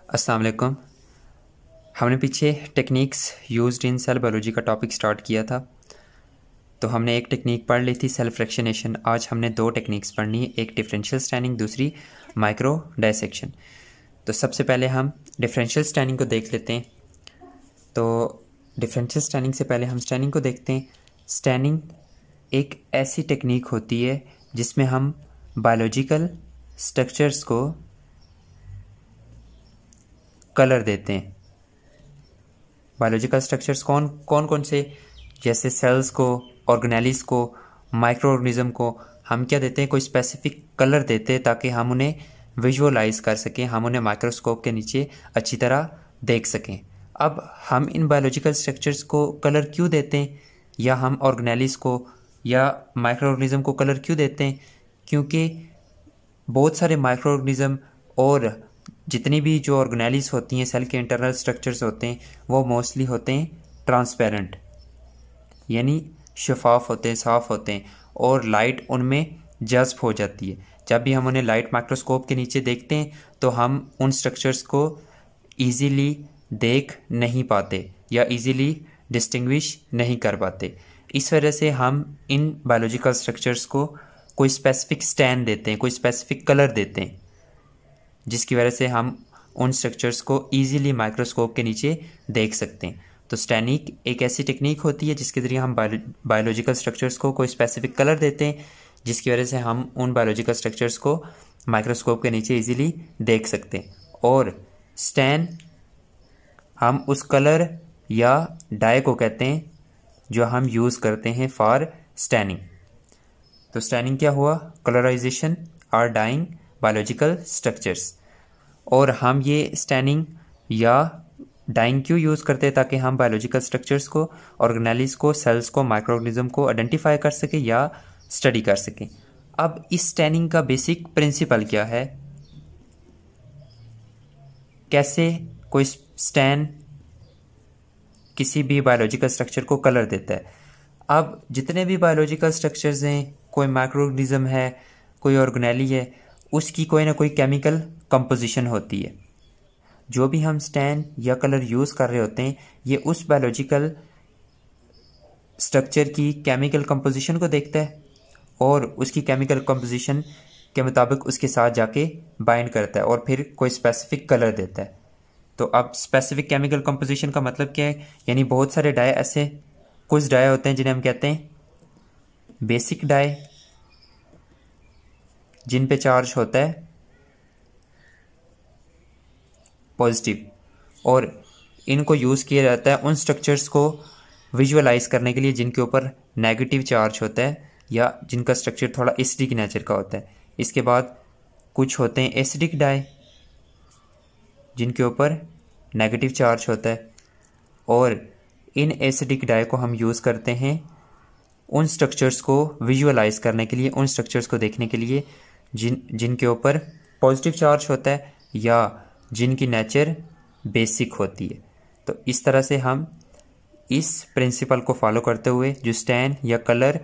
अस्सलाम वालेकुम। हमने पीछे techniques used in cell biology का टॉपिक स्टार्ट किया था। तो हमने एक टेक्निक पढ़ ली थी सेल फ्रैक्शनेशन। आज हमने दो टेक्निक्स पढ़नी है, एक डिफरेंशियल स्टैनिंग, दूसरी माइक्रो डायसेक्शन। तो सबसे पहले हम डिफरेंशियल स्टैनिंग को देख लेते हैं। तो डिफरेंशियल स्टैनिंग से पहले हम स्टैनिंग को देखते हैं। स्टैनिंग एक ऐसी टेक्निक होती है जिसमें हम बायोलॉजिकल स्ट्रक्चर्स को कलर देते हैं। बायोलॉजिकल स्ट्रक्चर्स कौन कौन कौन से, जैसे सेल्स को, ऑर्गेनेलिस को, माइक्रो ऑर्गेनिज्म को हम क्या देते हैं, कोई स्पेसिफिक कलर देते हैं ताकि हम उन्हें विजुअलाइज कर सकें, हम उन्हें माइक्रोस्कोप के नीचे अच्छी तरह देख सकें। अब हम इन बायोलॉजिकल स्ट्रक्चर्स को कलर क्यों देते हैं, या हम ऑर्गेनेलिस को या माइक्रो ऑर्गेनिज्म को कलर क्यों देते हैं? क्योंकि बहुत सारे माइक्रो ऑर्गेनिज्म और जितनी भी जो ऑर्गेनेलिस होती हैं, सेल के इंटरनल स्ट्रक्चर्स होते हैं, वो मोस्टली होते हैं ट्रांसपेरेंट, यानी शफाफ होते हैं, साफ होते हैं, और लाइट उनमें जज्ब हो जाती है। जब भी हम उन्हें लाइट माइक्रोस्कोप के नीचे देखते हैं तो हम उन स्ट्रक्चर्स को ईजीली देख नहीं पाते या ईजीली डिस्टिंग्विश नहीं कर पाते। इस वजह से हम इन बायोलॉजिकल स्ट्रक्चर्स को कोई स्पेसिफिक स्टैंड देते हैं, कोई स्पेसिफिक कलर देते हैं, जिसकी वजह से हम उन स्ट्रक्चर्स को ईजीली माइक्रोस्कोप के नीचे देख सकते हैं। तो स्टैनिक एक ऐसी टेक्निक होती है जिसके ज़रिए हम बायोलॉजिकल स्ट्रक्चर्स को कोई स्पेसिफिक कलर देते हैं, जिसकी वजह से हम उन बायोलॉजिकल स्ट्रक्चर्स को माइक्रोस्कोप के नीचे ईजीली देख सकते हैं। और स्टैन हम उस कलर या डाई को कहते हैं जो हम यूज़ करते हैं फॉर स्टैनिंग। तो स्टैनिंग क्या हुआ? कलराइजेशन और डाइंग बायोलॉजिकल स्ट्रक्चर्स। और हम ये स्टैनिंग या डाइंग क्यों यूज़ करते हैं? ताकि हम बायोलॉजिकल स्ट्रक्चर्स को, ऑर्गेनेलिस को, सेल्स को, माइक्रो ऑर्गेनिज्म को आइडेंटिफाई कर सके या स्टडी कर सकें। अब इस स्टैनिंग का बेसिक प्रिंसिपल क्या है, कैसे कोई स्टैन किसी भी बायोलॉजिकल स्ट्रक्चर को कलर देता है। अब जितने भी बायोलॉजिकल स्ट्रक्चर्स हैं, कोई माइक्रो ऑर्गेनिज्म है, कोई ऑर्गेनेली है, उसकी कोई ना कोई केमिकल कंपोजिशन होती है। जो भी हम स्टैन या कलर यूज़ कर रहे होते हैं, ये उस बायोलॉजिकल स्ट्रक्चर की केमिकल कंपोजिशन को देखता है और उसकी केमिकल कंपोजिशन के मुताबिक उसके साथ जाके बाइंड करता है और फिर कोई स्पेसिफिक कलर देता है। तो अब स्पेसिफिक केमिकल कंपोजिशन का मतलब क्या है? यानी बहुत सारे डाई, ऐसे कुछ डाई होते हैं जिन्हें हम कहते हैं बेसिक डाई, जिन पे चार्ज होता है पॉजिटिव, और इनको यूज़ किया जाता है उन स्ट्रक्चर्स को विजुअलाइज करने के लिए जिनके ऊपर नेगेटिव चार्ज होता है या जिनका स्ट्रक्चर थोड़ा एसिडिक नेचर का होता है। इसके बाद कुछ होते हैं एसिडिक डाई जिनके ऊपर नेगेटिव चार्ज होता है, और इन एसिडिक डाई को हम यूज़ करते हैं उन स्ट्रक्चर्स को विजुअलाइज करने के लिए, उन स्ट्रक्चर्स को देखने के लिए जिनके ऊपर पॉजिटिव चार्ज होता है या जिनकी नेचर बेसिक होती है। तो इस तरह से हम इस प्रिंसिपल को फॉलो करते हुए जो स्टैन या कलर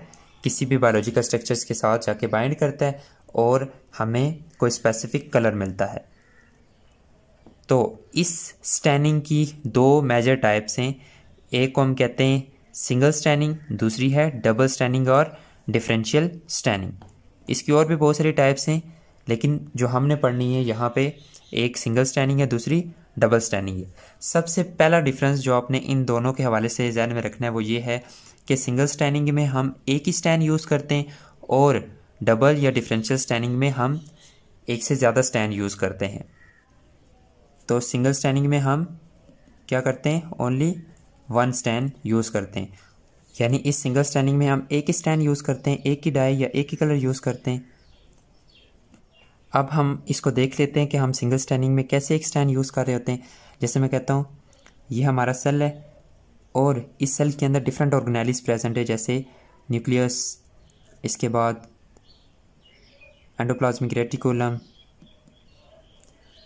किसी भी बायोलॉजिकल स्ट्रक्चर्स के साथ जाके बाइंड करता है और हमें कोई स्पेसिफिक कलर मिलता है। तो इस स्टैनिंग की दो मेजर टाइप्स हैं। एक को हम कहते हैं सिंगल स्टैनिंग, दूसरी है डबल स्टैनिंग और डिफरेंशियल स्टैनिंग। इसकी और भी बहुत सारी टाइप्स हैं, लेकिन जो हमने पढ़नी है यहाँ पे, एक सिंगल स्टैनिंग है, दूसरी डबल स्टैनिंग है। सबसे पहला डिफरेंस जो आपने इन दोनों के हवाले से ध्यान में रखना है वो ये है कि सिंगल स्टैनिंग में हम एक ही स्टैन यूज़ करते हैं और डबल या डिफरेंशियल स्टैनिंग में हम एक से ज़्यादा स्टैन यूज़ करते हैं। तो सिंगल स्टैनिंग में हम क्या करते हैं? ओनली वन स्टैंड यूज़ करते हैं, यानी इस सिंगल स्टैनिंग में हम एक ही स्टैंड यूज़ करते हैं, एक ही डाई या एक ही कलर यूज़ करते हैं। अब हम इसको देख लेते हैं कि हम सिंगल स्टैनिंग में कैसे एक स्टैंड यूज़ कर रहे होते हैं। जैसे मैं कहता हूँ ये हमारा सेल है और इस सेल के अंदर डिफरेंट ऑर्गेनेलिस प्रेजेंट है, जैसे न्यूक्लियस, इसके बाद एंडोप्लाज्मिक रेटिकुलम,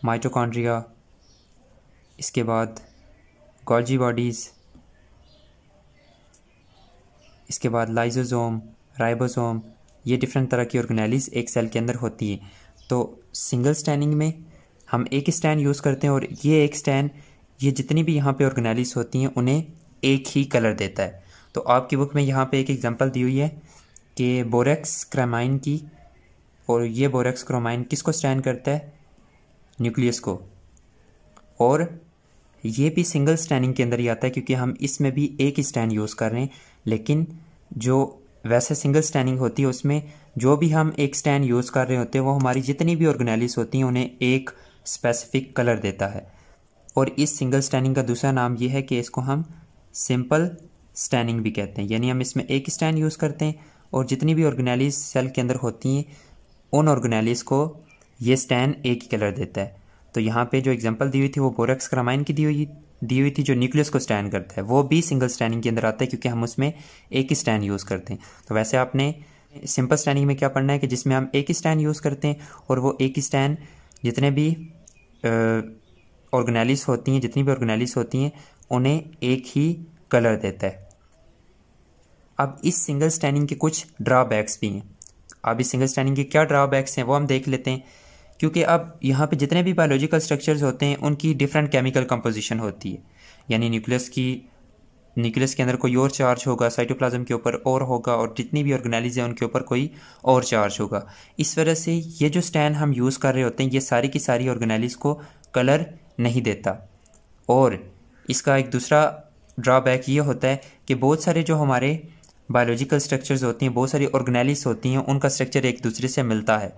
माइटोकॉन्ड्रिया, इसके बाद गोल्जी बॉडीज़, इसके बाद लाइसोसोम, राइबोसोम, ये डिफरेंट तरह की ऑर्गेनेलिस एक सेल के अंदर होती है। तो सिंगल स्टैनिंग में हम एक स्टैंड यूज़ करते हैं और ये एक स्टैंड, ये जितनी भी यहाँ पे ऑर्गेनेलिस होती हैं उन्हें एक ही कलर देता है। तो आपकी बुक में यहाँ पे एक एग्जांपल दी हुई है कि बोरेक्स क्रोमाइन की, और ये बोरेक्स क्रोमाइन किसको स्टैंड करता है? न्यूक्लियस को। और ये भी सिंगल स्टैंडिंग के अंदर ही आता है क्योंकि हम इसमें भी एक ही स्टैंड यूज़ कर रहे हैं, लेकिन जो वैसे सिंगल स्टैंडिंग होती है उसमें जो भी हम एक स्टैंड यूज़ कर रहे होते हैं वो हमारी जितनी भी ऑर्गेनेलिस होती हैं उन्हें एक स्पेसिफिक कलर देता है। और इस सिंगल स्टैंडिंग का दूसरा नाम ये है कि इसको हम सिंपल स्टैंडिंग भी कहते हैं, यानी हम इसमें एक स्टैंड यूज़ करते हैं और जितनी भी ऑर्गेनेलिस सेल के अंदर होती हैं उन ऑर्गेनेलिस को ये स्टैंड एक ही कलर देता है। तो यहाँ पे जो एग्जांपल दी हुई थी वो बोरेक्स क्रोमाइन की दी हुई थी जो न्यूक्लियस को स्टैंड करता है, वो भी सिंगल स्टैंडिंग के अंदर आता है क्योंकि हम उसमें एक ही स्टैंड यूज़ करते हैं। तो वैसे आपने सिंपल स्टैंडिंग में क्या पढ़ना है कि जिसमें हम एक ही स्टैंड यूज़ करते हैं और वो एक ही स्टैंड जितने भी ऑर्गेनेलिस होती हैं, जितनी भी ऑर्गेनेलिस होती हैं उन्हें एक ही कलर देता है। अब इस सिंगल स्टैंडिंग के कुछ ड्रॉबैक्स भी हैं। अब इस सिंगल स्टैंडिंग के क्या ड्रॉबैक्स हैं वो हम देख लेते हैं, क्योंकि अब यहाँ पे जितने भी बायोलॉजिकल स्ट्रक्चर्स होते हैं उनकी डिफरेंट केमिकल कंपोजिशन होती है, यानी न्यूक्लियस के अंदर कोई और चार्ज होगा, साइटोप्लाज्म के ऊपर और होगा, और जितनी भी ऑर्गेनेलिस हैं उनके ऊपर कोई और चार्ज होगा। इस वजह से ये जो स्टैंड हम यूज़ कर रहे होते हैं ये सारी की सारी ऑर्गेनेलिस को कलर नहीं देता। और इसका एक दूसरा ड्रॉबैक ये होता है कि बहुत सारे जो हमारे बायोलॉजिकल स्ट्रक्चर्स होती हैं, बहुत सारी ऑर्गेनेलिस होती हैं, उनका स्ट्रक्चर एक दूसरे से मिलता है।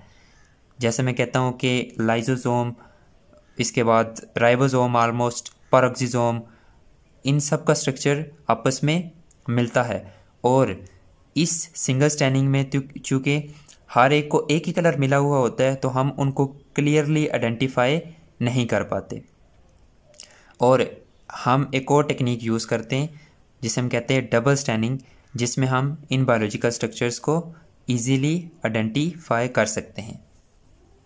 जैसे मैं कहता हूँ कि लाइजोसोम, इसके बाद राइबोसोम, ऑलमोस्ट पैरोक्सिसोम, इन सब का स्ट्रक्चर आपस में मिलता है। और इस सिंगल स्टैंडिंग में चूँकि हर एक को एक ही कलर मिला हुआ होता है तो हम उनको क्लियरली आइडेंटिफाई नहीं कर पाते। और हम एक और टेक्निक यूज़ करते हैं जिसे हम कहते हैं डबल स्टैंडिंग, जिसमें हम इन बायोलॉजिकल स्ट्रक्चर्स को ईजीली आइडेंटिफाई कर सकते हैं।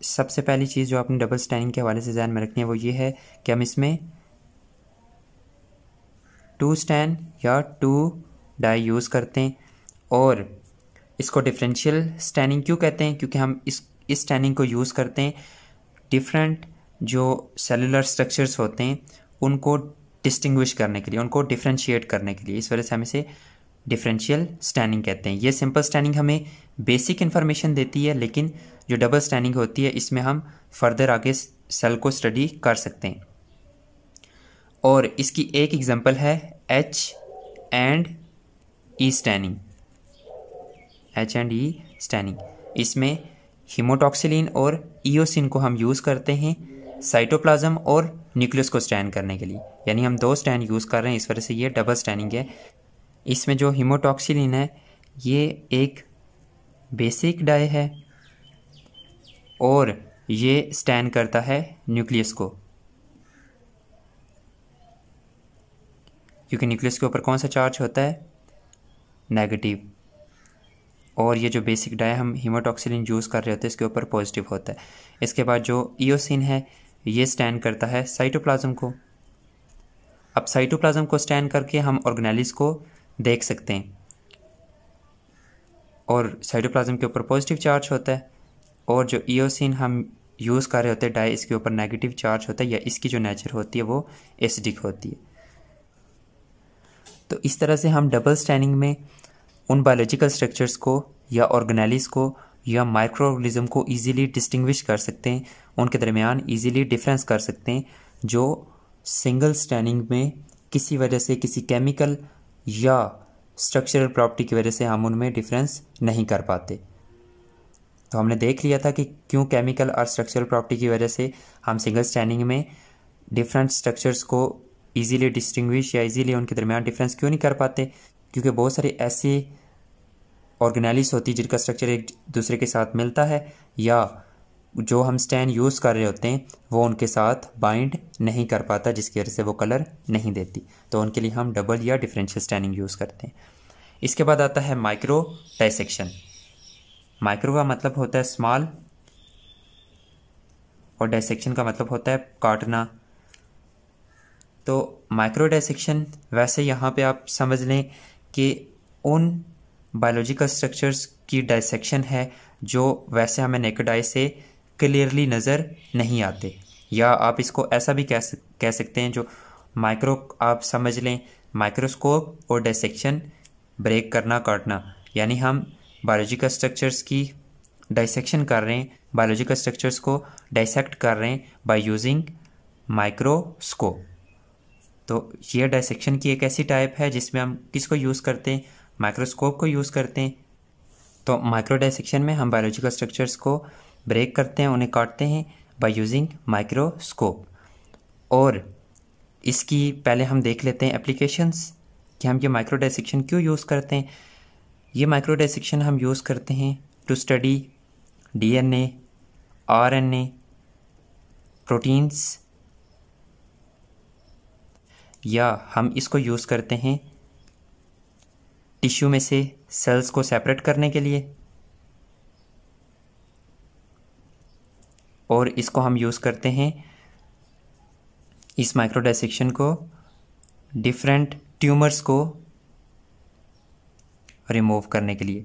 सबसे पहली चीज़ जो आपने डबल स्टैंडिंग के हवाले से ध्यान में रखनी है वो ये है कि हम इसमें 2 स्टैंड या 2 डाई यूज़ करते हैं। और इसको डिफरेंशियल स्टैंडिंग क्यों कहते हैं? क्योंकि हम इस स्टैंडिंग को यूज़ करते हैं डिफरेंट जो सेलुलर स्ट्रक्चर्स होते हैं उनको डिस्टिंग्विश करने के लिए, उनको डिफ्रेंशिएट करने के लिए। इस वजह से हम इसे डिफरेंशियल स्टैंडिंग कहते हैं। ये सिंपल स्टैंडिंग हमें बेसिक इन्फॉर्मेशन देती है, लेकिन जो डबल स्टैंडिंग होती है इसमें हम फर्दर आगे सेल को स्टडी कर सकते हैं। और इसकी एक एग्जांपल है H&E स्टैंडिंग। H&E स्टैंडिंग, इसमें हीमोटॉक्सिलिन और ईओसिन को हम यूज़ करते हैं साइटोप्लाज्म और न्यूक्लियस को स्टैंड करने के लिए, यानी हम 2 स्टैंड यूज़ कर रहे हैं। इस वजह से ये डबल स्टैंडिंग है। इसमें जो हीमोटॉक्सिलिन है ये एक बेसिक डाई है और ये स्टैंड करता है न्यूक्लियस को, क्योंकि न्यूक्लियस के ऊपर कौन सा चार्ज होता है? नेगेटिव। और ये जो बेसिक डाई हम हीमोटॉक्सिलिन यूज़ कर रहे होते हैं इसके ऊपर पॉजिटिव होता है। इसके बाद जो ईओसिन है ये स्टैंड करता है साइटोप्लाज्म को। अब साइटोप्लाज्म को स्टैंड करके हम ऑर्गेनेलिस को देख सकते हैं, और साइटोप्लाज्म के ऊपर पॉजिटिव चार्ज होता है, और जो ईओसिन हम यूज़ कर रहे होते हैं डाई, इसके ऊपर नेगेटिव चार्ज होता है, या इसकी जो नेचर होती है वो एसिडिक होती है। तो इस तरह से हम डबल स्टैंडिंग में उन बायोलॉजिकल स्ट्रक्चर्स को या ऑर्गेनेलिस को या माइक्रो ऑर्गेनिज्म को ईजिली डिस्टिंग्विश कर सकते हैं, उनके दरमियान ईजिली डिफरेंस कर सकते हैं, जो सिंगल स्टैंडिंग में किसी वजह से, किसी केमिकल या स्ट्रक्चरल प्रॉपर्टी की वजह से हम उनमें डिफरेंस नहीं कर पाते। तो हमने देख लिया था कि क्यों केमिकल और स्ट्रक्चरल प्रॉपर्टी की वजह से हम सिंगल स्टैंडिंग में डिफरेंट स्ट्रक्चर्स को इजीली डिस्टिंग्विश या इजीली उनके दरमियान डिफरेंस क्यों नहीं कर पाते, क्योंकि बहुत सारी ऐसी ऑर्गेनेलिस होती है जिनका स्ट्रक्चर एक दूसरे के साथ मिलता है, या जो हम स्टैंड यूज़ कर रहे होते हैं वो उनके साथ बाइंड नहीं कर पाता, जिसकी वजह से वो कलर नहीं देती। तो उनके लिए हम डबल या डिफरेंशियल स्टैंडिंग यूज़ करते हैं। इसके बाद आता है माइक्रो डाइसेक्शन। माइक्रो का मतलब होता है स्मॉल और डाइसेक्शन का मतलब होता है काटना। तो माइक्रो डाइसेक्शन वैसे यहाँ पे आप समझ लें कि उन बायोलॉजिकल स्ट्रक्चर्स की डाइसेक्शन है जो वैसे हमें नेकेड आई से क्लियरली नज़र नहीं आते। या आप इसको ऐसा भी कह सकते हैं, जो माइक्रो आप समझ लें, माइक्रोस्कोप और डायसेक्शन, ब्रेक करना, काटना, यानी हम बायोलॉजिकल स्ट्रक्चर्स की डायसेक्शन कर रहे हैं, बायोलॉजिकल स्ट्रक्चर्स को डायसेक्ट कर रहे हैं बाय यूजिंग माइक्रोस्कोप। तो ये डायसेक्शन की एक ऐसी टाइप है जिसमें हम किसको यूज़ करते हैं, माइक्रोस्कोप को यूज़ करते हैं। तो माइक्रो डायसेक्शन में हम बायोलॉजिकल स्ट्रक्चर्स को ब्रेक करते हैं, उन्हें काटते हैं बाय यूजिंग माइक्रोस्कोप। और इसकी पहले हम देख लेते हैं एप्लीकेशंस कि हम ये माइक्रो डायसेक्शन क्यों यूज़ करते हैं। ये माइक्रो डायसेक्शन हम यूज़ करते हैं to study DNA, RNA, proteins, या हम इसको यूज़ करते हैं टिश्यू में से सेल्स को सेपरेट करने के लिए, और इसको हम यूज़ करते हैं इस माइक्रो डायसेक्शन को डिफरेंट ट्यूमर्स को रिमूव करने के लिए,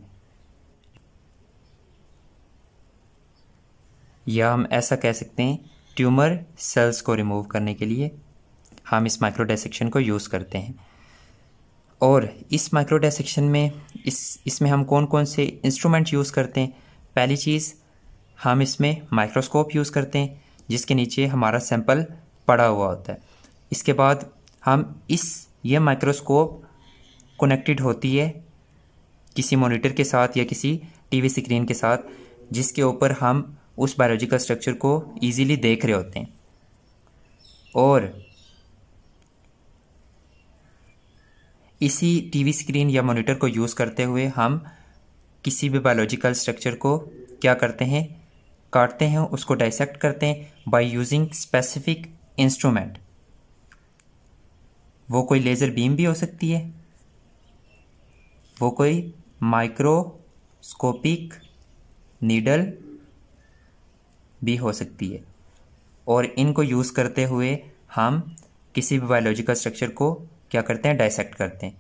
या हम ऐसा कह सकते हैं ट्यूमर सेल्स को रिमूव करने के लिए हम इस माइक्रो डायसेक्शन को यूज़ करते हैं। और इस माइक्रो डायसेक्शन में इसमें हम कौन कौन से इंस्ट्रूमेंट यूज़ करते हैं। पहली चीज़, हम इसमें माइक्रोस्कोप यूज़ करते हैं जिसके नीचे हमारा सैंपल पड़ा हुआ होता है। इसके बाद हम ये माइक्रोस्कोप कनेक्टेड होती है किसी मॉनिटर के साथ या किसी टीवी स्क्रीन के साथ, जिसके ऊपर हम उस बायोलॉजिकल स्ट्रक्चर को इजीली देख रहे होते हैं। और इसी टीवी स्क्रीन या मॉनिटर को यूज़ करते हुए हम किसी भी बायोलॉजिकल स्ट्रक्चर को क्या करते हैं, काटते हैं, उसको डाइसेक्ट करते हैं बाय यूजिंग स्पेसिफिक इंस्ट्रूमेंट। वो कोई लेज़र बीम भी हो सकती है, वो कोई माइक्रोस्कोपिक नीडल भी हो सकती है, और इनको यूज़ करते हुए हम किसी भी बायोलॉजिकल स्ट्रक्चर को क्या करते हैं, डाइसेक्ट करते हैं।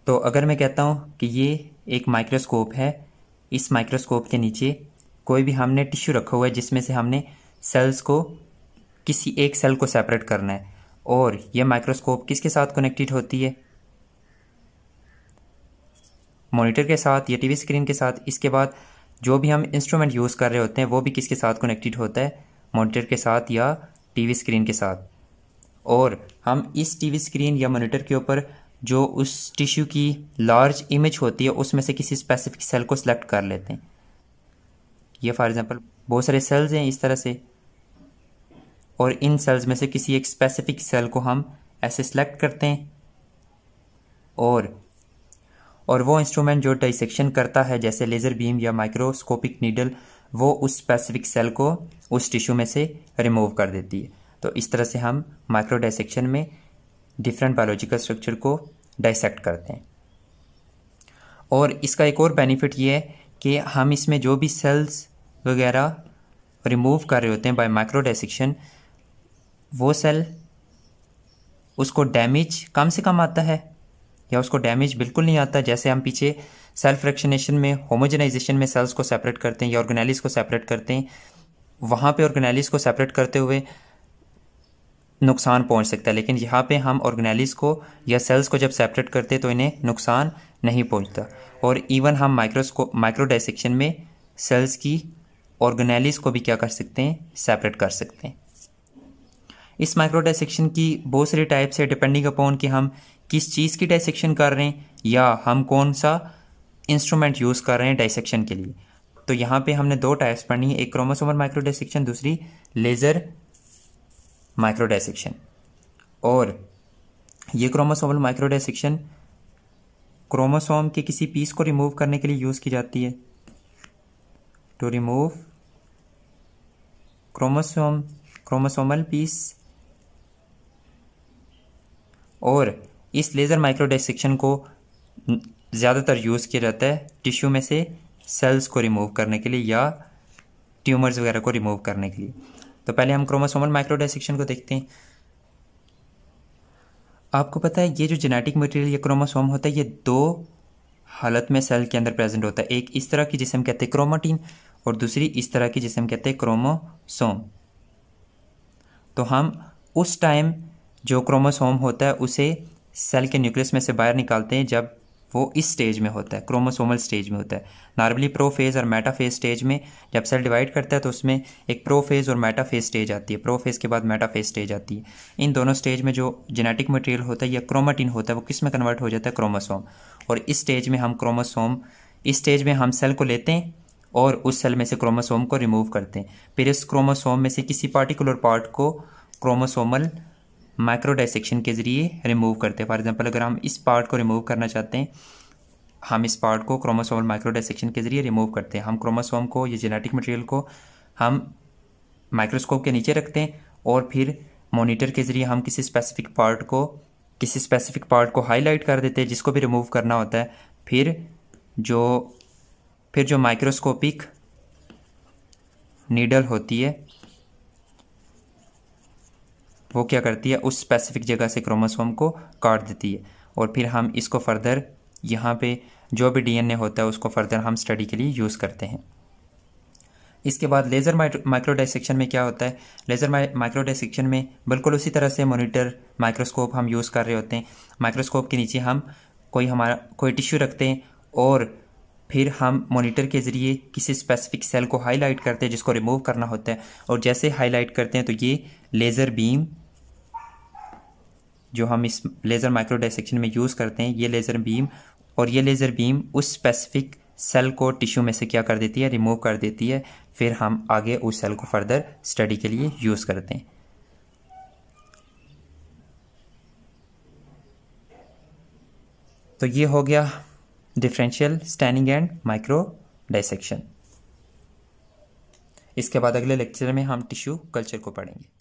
तो अगर मैं कहता हूँ कि ये एक माइक्रोस्कोप है, इस माइक्रोस्कोप के नीचे कोई भी हमने टिश्यू रखा हुआ है जिसमें से हमने सेल्स को, किसी एक सेल को सेपरेट करना है, और ये माइक्रोस्कोप किसके साथ कनेक्टेड होती है, मॉनिटर के साथ या टीवी स्क्रीन के साथ। इसके बाद जो भी हम इंस्ट्रूमेंट यूज़ कर रहे होते हैं वो भी किसके साथ कनेक्टेड होता है, मॉनिटर के साथ या टीवी स्क्रीन के साथ। और हम इस टीवी स्क्रीन या मॉनिटर के ऊपर जो उस टिश्यू की लार्ज इमेज होती है उसमें से किसी स्पेसिफिक सेल को सिलेक्ट कर लेते हैं। ये फॉर एग्जांपल बहुत सारे सेल्स हैं इस तरह से, और इन सेल्स में से किसी एक स्पेसिफिक सेल को हम ऐसे सिलेक्ट करते हैं, और वो इंस्ट्रूमेंट जो डाइसेक्शन करता है जैसे लेज़र बीम या माइक्रोस्कोपिक नीडल, वो उस स्पेसिफिक सेल को उस टिश्यू में से रिमूव कर देती है। तो इस तरह से हम माइक्रो डाइसेक्शन में डिफरेंट बायोलॉजिकल स्ट्रक्चर को डाइसेक्ट करते हैं। और इसका एक और बेनिफिट ये है कि हम इसमें जो भी सेल्स वगैरह रिमूव कर रहे होते हैं बाय माइक्रो डाइसेक्शन, वो सेल उसको डैमेज कम से कम आता है या उसको डैमेज बिल्कुल नहीं आता। जैसे हम पीछे सेल फ्रैक्शनेशन में, होमोजेनाइजेशन में सेल्स को सेपरेट करते हैं या ऑर्गेनेलिस को सेपरेट करते हैं, वहाँ पे ऑर्गेनेलिस को सेपरेट करते हुए नुकसान पहुँच सकता है, लेकिन यहाँ पे हम ऑर्गेनेलिस को या सेल्स को जब सेपरेट करते हैं तो इन्हें नुकसान नहीं पहुँचता। और इवन हम माइक्रो डाइसेक्शन में सेल्स की ऑर्गेनेलिस को भी क्या कर सकते हैं, सेपरेट कर सकते हैं। इस माइक्रो डाइसेक्शन की बहुत सारी टाइप्स है डिपेंडिंग अपॉन कि हम किस चीज़ की डाइसेक्शन कर रहे हैं या हम कौन सा इंस्ट्रूमेंट यूज़ कर रहे हैं डाइसेक्शन के लिए। तो यहाँ पे हमने दो टाइप्स पढ़नी है, एक क्रोमोसोमल माइक्रो डाइसेक्शन, दूसरी लेज़र माइक्रो डाइसेक्शन। और ये क्रोमोसोमल माइक्रो डाइसेक्शन क्रोमोसोम के किसी पीस को रिमूव करने के लिए यूज़ की जाती है, टू रिमूव क्रोमोसोमल पीस। और इस लेज़र माइक्रो डाइसेक्शन को ज़्यादातर यूज़ किया जाता है टिश्यू में से सेल्स को रिमूव करने के लिए या ट्यूमर्स वगैरह को रिमूव करने के लिए। तो पहले हम क्रोमोसोमल माइक्रो डाइसेक्शन को देखते हैं। आपको पता है ये जो जेनेटिक मटेरियल ये क्रोमोसोम होता है, ये दो हालत में सेल के अंदर प्रेजेंट होता है। एक इस तरह की जिसे हम कहते हैं क्रोमाटिन, और दूसरी इस तरह की जिसे हम कहते हैं क्रोमोसोम। तो हम उस टाइम जो क्रोमोसोम होता है उसे सेल के न्यूक्लियस में से बाहर निकालते हैं जब वो इस स्टेज में होता है, क्रोमोसोमल स्टेज में होता है। नॉर्मली प्रोफेज और मेटाफेज स्टेज में जब सेल डिवाइड करता है तो उसमें एक प्रोफेज और मेटाफेज स्टेज आती है, प्रोफेज के बाद मेटाफेज स्टेज आती है। इन दोनों स्टेज में जो जेनेटिक मटेरियल होता है या क्रोमेटिन होता है वो किस में कन्वर्ट हो जाता है, क्रोमोसोम। और इस स्टेज में हम सेल को लेते हैं और उस सेल में से क्रोमोसोम को रिमूव करते हैं। फिर इस क्रोमोसोम में से किसी पार्टिकुलर पार्ट को क्रोमोसोमल माइक्रोडाइसेक्शन के ज़रिए रिमूव करते हैं। फॉर एग्जांपल अगर हम इस पार्ट को रिमूव करना चाहते हैं, हम इस पार्ट को क्रोमोसोमल माइक्रोडाइसेक्शन के ज़रिए रिमूव करते हैं। हम क्रोमोसोम को, ये जेनेटिक मटेरियल को हम माइक्रोस्कोप के नीचे रखते हैं और फिर मॉनिटर के ज़रिए हम किसी स्पेसिफिक पार्ट को हाईलाइट कर देते हैं जिसको भी रिमूव करना होता है। फिर जो माइक्रोस्कोपिक नीडल होती है वो क्या करती है, उस स्पेसिफिक जगह से क्रोमोसोम को काट देती है और फिर हम इसको फर्दर यहाँ पे जो भी डीएनए होता है उसको फर्दर हम स्टडी के लिए यूज़ करते हैं। इसके बाद लेज़र माइक्रोडाइसेक्शन में क्या होता है, लेज़र माइक्रोडाइसेक्शन में बिल्कुल उसी तरह से मॉनिटर माइक्रोस्कोप हम यूज़ कर रहे होते हैं। माइक्रोस्कोप के नीचे हम कोई टिश्यू रखते हैं और फिर हम मॉनिटर के ज़रिए किसी स्पेसिफिक सेल को हाईलाइट करते हैं जिसको रिमूव करना होता है। और जैसे हाईलाइट करते हैं तो ये लेज़र बीम जो हम इस लेज़र माइक्रोडाइसेक्शन में यूज़ करते हैं, ये लेज़र बीम उस स्पेसिफिक सेल को टिश्यू में से क्या कर देती है, रिमूव कर देती है। फिर हम आगे उस सेल को फर्दर स्टडी के लिए यूज़ करते हैं। तो ये हो गया differential staining and micro dissection. इसके बाद अगले लेक्चर में हम टिश्यू कल्चर को पढ़ेंगे।